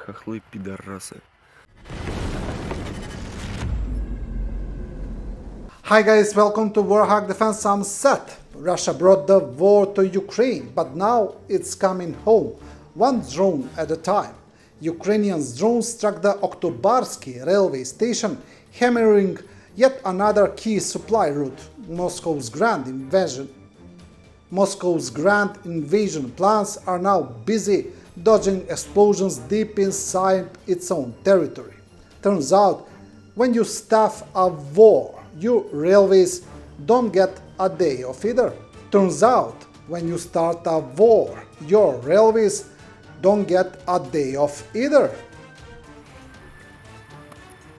хохлы пидорасы. Hi guys, welcome to Warthog Defense. I'm Seth. Russia brought the war to Ukraine, but now it's coming home, one drone at a time. Ukrainian drones struck the Oktobarsky railway station, hammering yet another key supply route. Moscow's grand invasion plans are now busy dodging explosions deep inside its own territory. Turns out, when you staff a war, your railways don't get a day off either. Turns out, when you start a war, your railways don't get a day off either.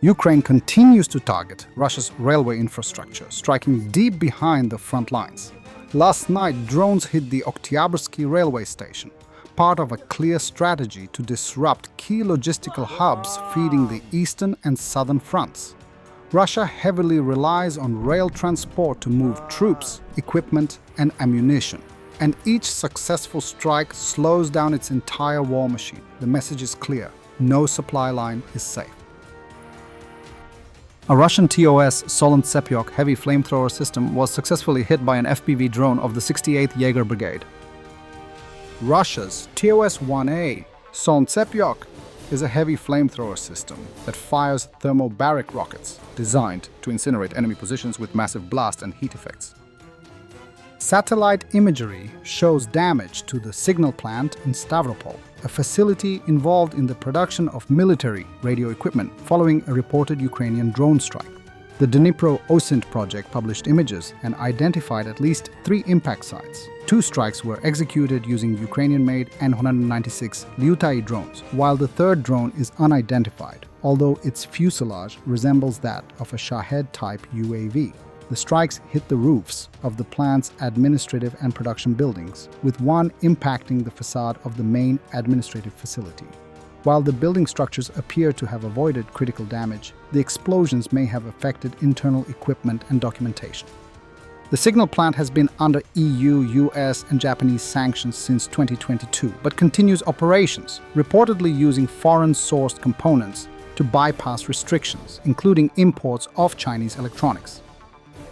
Ukraine continues to target Russia's railway infrastructure, striking deep behind the front lines. Last night, drones hit the Oktyabrski railway station, part of a clear strategy to disrupt key logistical hubs feeding the eastern and southern fronts. Russia heavily relies on rail transport to move troops, equipment, and ammunition. And each successful strike slows down its entire war machine. The message is clear: no supply line is safe. A Russian TOS Solent-Sepyok heavy flamethrower system was successfully hit by an FPV drone of the 68th Jaeger Brigade. Russia's TOS-1A Solent-Sepyok is a heavy flamethrower system that fires thermobaric rockets designed to incinerate enemy positions with massive blast and heat effects. Satellite imagery shows damage to the signal plant in Stavropol, a facility involved in the production of military radio equipment following a reported Ukrainian drone strike. The Dnipro OSINT project published images and identified at least 3 impact sites. 2 strikes were executed using Ukrainian-made An-196 Lyutai drones, while the third drone is unidentified, although its fuselage resembles that of a Shahed-type UAV. The strikes hit the roofs of the plant's administrative and production buildings, with one impacting the facade of the main administrative facility. While the building structures appear to have avoided critical damage, the explosions may have affected internal equipment and documentation. The signal plant has been under EU, US, and Japanese sanctions since 2022, but continues operations, reportedly using foreign-sourced components to bypass restrictions, including imports of Chinese electronics.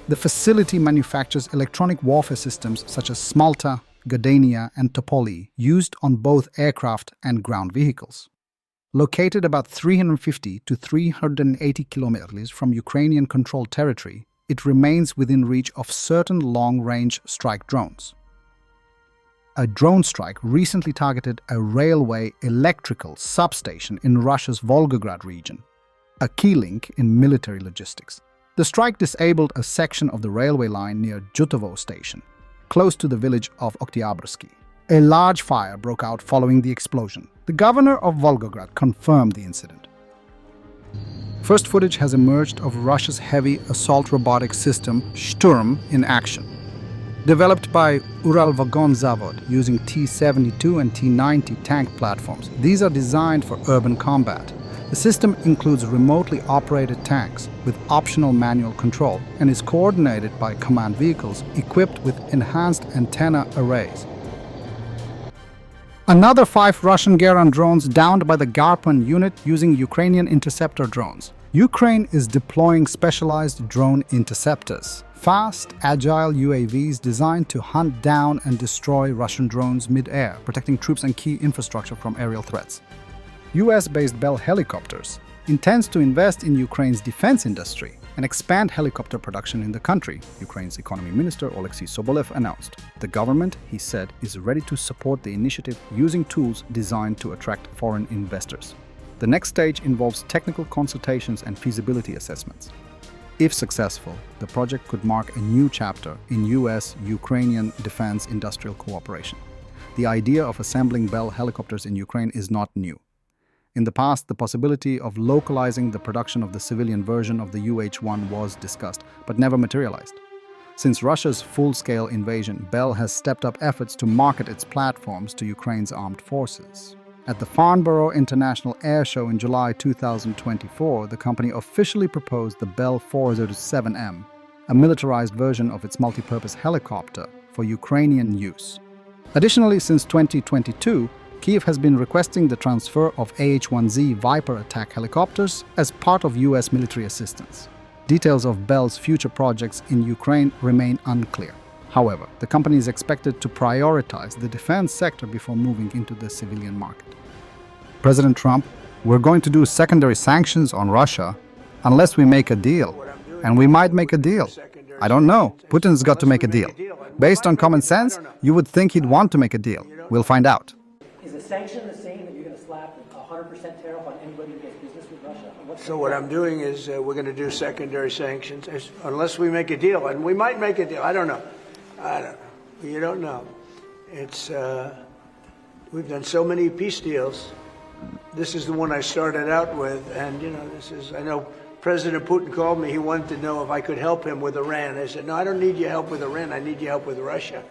The facility manufactures electronic warfare systems such as Smalta, Gardenia, and Topoli, used on both aircraft and ground vehicles. Located about 350 to 380 kilometers from Ukrainian-controlled territory, it remains within reach of certain long-range strike drones. A drone strike recently targeted a railway electrical substation in Russia's Volgograd region, a key link in military logistics. The strike disabled a section of the railway line near Jutovo station, close to the village of Oktyabrski. A large fire broke out following the explosion. The governor of Volgograd confirmed the incident. First footage has emerged of Russia's heavy assault robotic system Sturm in action. Developed by Uralvagonzavod using T-72 and T-90 tank platforms, these are designed for urban combat. The system includes remotely operated tanks with optional manual control and is coordinated by command vehicles equipped with enhanced antenna arrays. Another 5 Russian Geran drones downed by the Garpan unit using Ukrainian interceptor drones. Ukraine is deploying specialized drone interceptors, fast, agile UAVs designed to hunt down and destroy Russian drones mid-air, protecting troops and key infrastructure from aerial threats. US-based Bell Helicopters intends to invest in Ukraine's defense industry and expand helicopter production in the country, Ukraine's economy minister Oleksiy Sobolev announced. The government, he said, is ready to support the initiative using tools designed to attract foreign investors. The next stage involves technical consultations and feasibility assessments. If successful, the project could mark a new chapter in US-Ukrainian defense industrial cooperation. The idea of assembling Bell helicopters in Ukraine is not new. In the past, the possibility of localizing the production of the civilian version of the UH-1 was discussed, but never materialized. Since Russia's full-scale invasion, Bell has stepped up efforts to market its platforms to Ukraine's armed forces. At the Farnborough International Air Show in July 2024, the company officially proposed the Bell 407M, a militarized version of its multi-purpose helicopter for Ukrainian use. Additionally, since 2022, Kyiv has been requesting the transfer of AH-1Z Viper attack helicopters as part of US military assistance. Details of Bell's future projects in Ukraine remain unclear. However, the company is expected to prioritize the defense sector before moving into the civilian market. President Trump, we're going to do secondary sanctions on Russia unless we make a deal. And we might make a deal. I don't know. Putin's got to make a deal. Based on common sense, you would think he'd want to make a deal. We'll find out. Is a sanction the same that you're going to slap a 100% tariff on anybody who does business with Russia? So what I'm doing is we're going to do secondary sanctions unless we make a deal. And we might make a deal. I don't know. You don't know. It's we've done so many peace deals. This is the one I started out with. And, you know, I know President Putin called me. He wanted to know if I could help him with Iran. I said, no, I don't need your help with Iran. I need your help with Russia.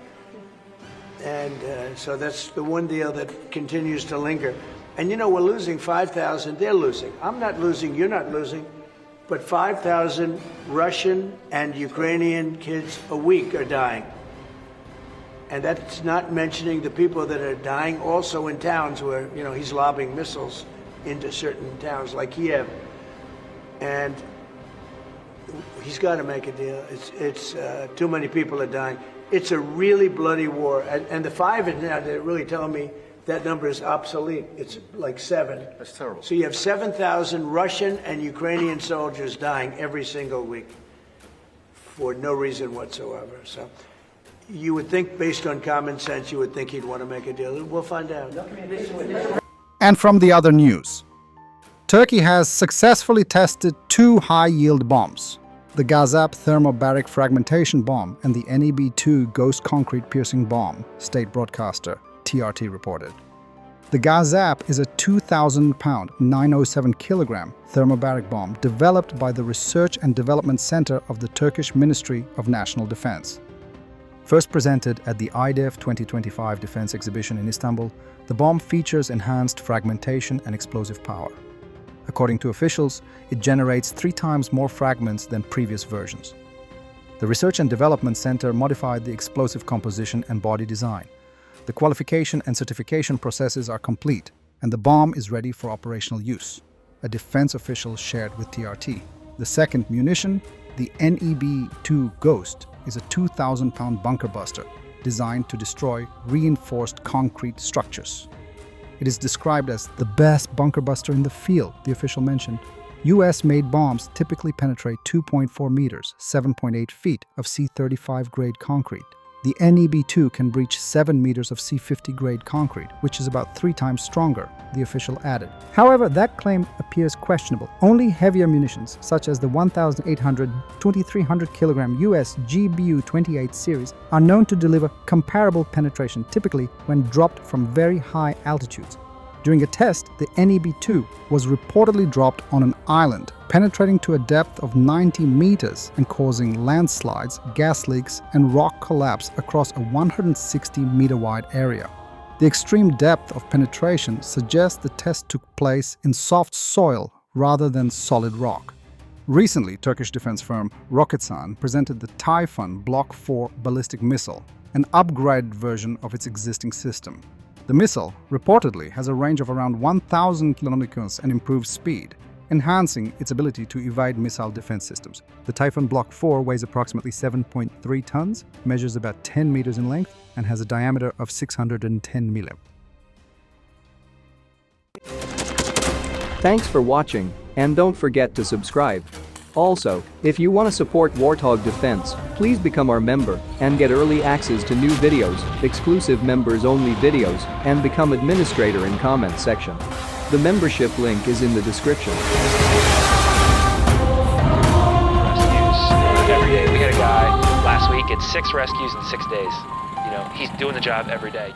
And so that's the one deal that continues to linger. And, you know, we're losing 5,000. They're losing. I'm not losing. You're not losing. But 5,000 Russian and Ukrainian kids a week are dying. And that's not mentioning the people that are dying also in towns where, you know, he's lobbing missiles into certain towns like Kiev. And he's got to make a deal. It's too many people are dying. It's a really bloody war. And the 5 is now, they're really telling me that number is obsolete. It's like 7. That's terrible. So you have 7,000 Russian and Ukrainian soldiers dying every single week for no reason whatsoever. So you would think, based on common sense, you would think he'd want to make a deal. We'll find out. And from the other news, Turkey has successfully tested 2 high-yield bombs, the Gazap thermobaric fragmentation bomb and the NEB-2 ghost concrete piercing bomb, state broadcaster TRT reported. The Gazap is a 2,000-pound, 907-kilogram thermobaric bomb developed by the Research and Development Center of the Turkish Ministry of National Defense. First presented at the IDEF 2025 Defense Exhibition in Istanbul, the bomb features enhanced fragmentation and explosive power. According to officials, it generates 3 times more fragments than previous versions. The Research and Development Center modified the explosive composition and body design. The qualification and certification processes are complete, and the bomb is ready for operational use, a defense official shared with TRT. The second munition, the NEB-2 Ghost, is a 2,000-pound bunker buster designed to destroy reinforced concrete structures. It is described as the best bunker buster in the field, the official mentioned. US-made bombs typically penetrate 2.4 meters, 7.8 feet of C-35 grade concrete. The NEB-2 can breach 7 meters of C-50 grade concrete, which is about 3 times stronger, the official added. However, that claim appears questionable. Only heavier munitions, such as the 1,800, 2,300 kilogram US GBU-28 series, are known to deliver comparable penetration, typically when dropped from very high altitudes. During a test, the NEB-2 was reportedly dropped on an island, penetrating to a depth of 90 meters and causing landslides, gas leaks, and rock collapse across a 160-meter-wide area. The extreme depth of penetration suggests the test took place in soft soil rather than solid rock. Recently, Turkish defense firm Roketsan presented the Typhoon Block 4 ballistic missile, an upgraded version of its existing system. The missile reportedly has a range of around 1,000 kilometers and improved speed, enhancing its ability to evade missile defense systems. The Typhoon Block 4 weighs approximately 7.3 tons, measures about 10 meters in length, and has a diameter of 610 mm. Thanks for watching, and don't forget to subscribe. Also, if you want to support Warthog Defense, please become our member and get early access to new videos, exclusive members-only videos, and become administrator in comment section. The membership link is in the description. Rescues every day. We had a guy last week, it's 6 rescues in 6 days. You know, he's doing the job every day.